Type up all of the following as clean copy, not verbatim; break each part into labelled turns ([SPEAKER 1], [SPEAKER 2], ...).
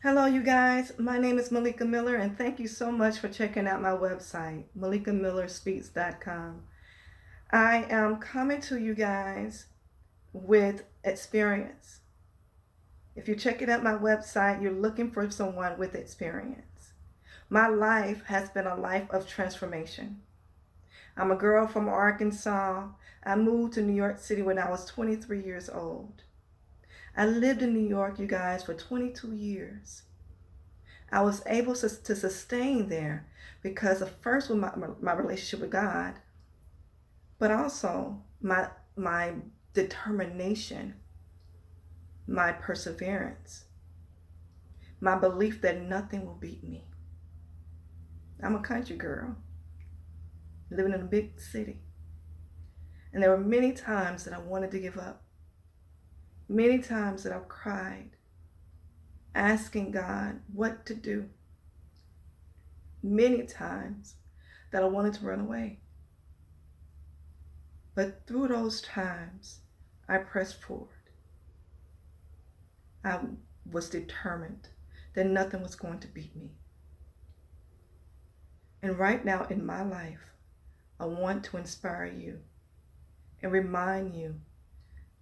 [SPEAKER 1] Hello, you guys. My name is Malika Miller, and thank you so much for checking out my website, malikamillerspeaks.com. I am coming to you guys with experience. If you're checking out my website, you're looking for someone with experience. My life has been a life of transformation. I'm a girl from Arkansas. I moved to New York City when I was 23 years old. I lived in New York, you guys, for 22 years. I was able to sustain there because of first with my relationship with God, but also my determination, my perseverance, my belief that nothing will beat me. I'm a country girl living in a big city. And there were many times that I wanted to give up. Many times that I've cried, asking God what to do. Many times that I wanted to run away. But through those times, I pressed forward. I was determined that nothing was going to beat me. And right now in my life, I want to inspire you and remind you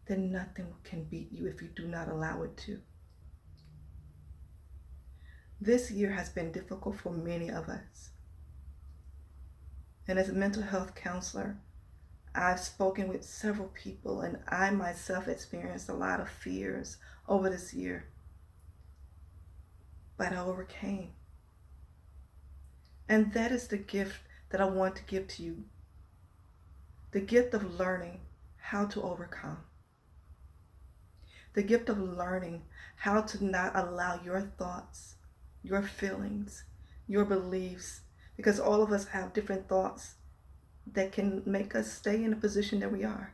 [SPEAKER 1] that nothing can beat you if you do not allow it to. This year has been difficult for many of us. And as a mental health counselor, I've spoken with several people, and I myself experienced a lot of fears over this year. But I overcame. And that is the gift that I want to give to you. The gift of learning how to overcome. The gift of learning how to not allow your thoughts, your feelings, your beliefs, because all of us have different thoughts that can make us stay in the position that we are.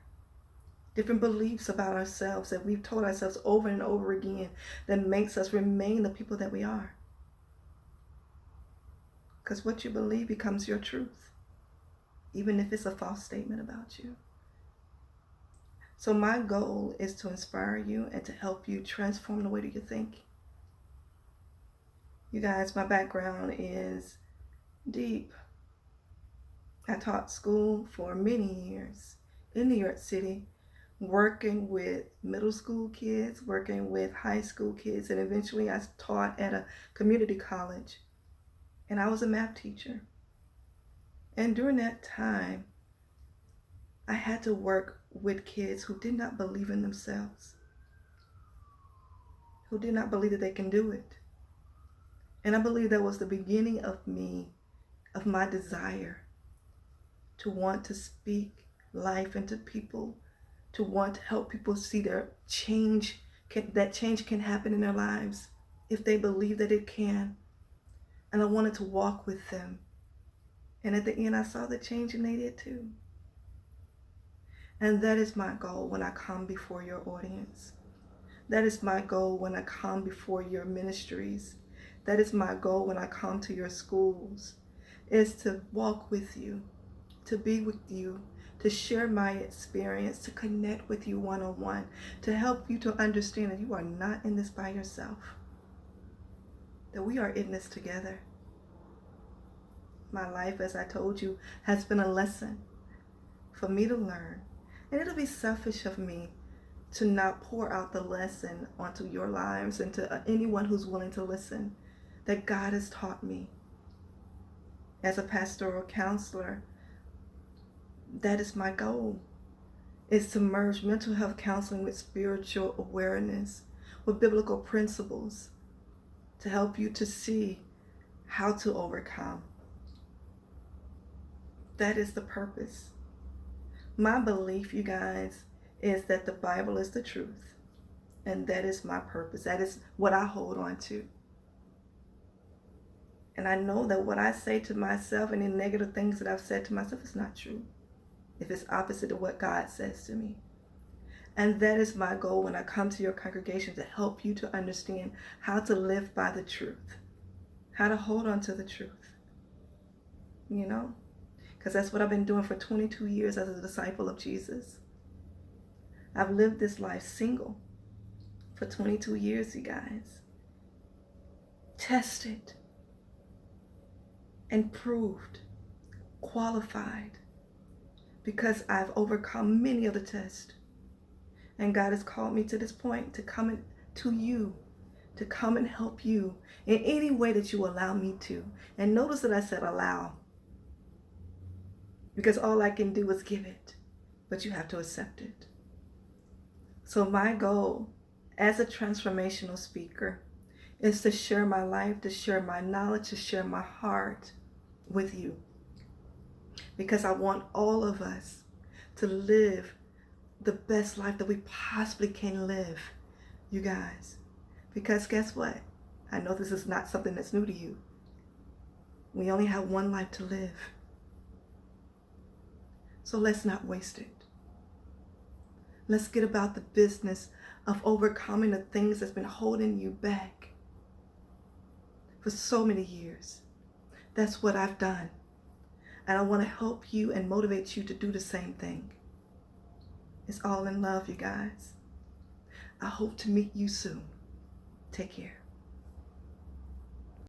[SPEAKER 1] Different beliefs about ourselves that we've told ourselves over and over again that makes us remain the people that we are. Because what you believe becomes your truth, even if it's a false statement about you. So my goal is to inspire you and to help you transform the way that you think. You guys, my background is deep. I taught school for many years in New York City, working with middle school kids, working with high school kids, and eventually I taught at a community college, and I was a math teacher. And during that time, I had to work with kids who did not believe in themselves, who did not believe that they can do it. And I believe that was the beginning of my desire to want to speak life into people, to want to help people see their change, that change can happen in their lives if they believe that it can. And I wanted to walk with them. And at the end, I saw the change, and they did too. And that is my goal when I come before your audience. That is my goal when I come before your ministries. That is my goal when I come to your schools, is to walk with you, to be with you, to share my experience, to connect with you one-on-one, to help you to understand that you are not in this by yourself, that we are in this together. My life, as I told you, has been a lesson for me to learn. And it'll be selfish of me to not pour out the lesson onto your lives and to anyone who's willing to listen, that God has taught me. As a pastoral counselor, that is my goal, is to merge mental health counseling with spiritual awareness, with biblical principles, to help you to see how to overcome. That is the purpose. My belief, you guys, is that the Bible is the truth. And that is my purpose. That is what I hold on to. And I know that what I say to myself and the negative things that I've said to myself is not true, if it's opposite of what God says to me. And that is my goal when I come to your congregation, to help you to understand how to live by the truth, how to hold on to the truth, because that's what I've been doing for 22 years as a disciple of Jesus. I've lived this life single for 22 years, you guys. tested, and proved, qualified, because I've overcome many of the tests. And God has called me to this point to come to you, to come and help you in any way that you allow me to. And notice that I said allow, because all I can do is give it, but you have to accept it. So my goal as a transformational speaker is to share my life, to share my knowledge, to share my heart with you. Because I want all of us to live the best life that we possibly can live, you guys. Because guess what? I know this is not something that's new to you. We only have one life to live. So let's not waste it. Let's get about the business of overcoming the things that's been holding you back for so many years. That's what I've done. And I want to help you and motivate you to do the same thing. It's all in love, you guys. I hope to meet you soon. Take care.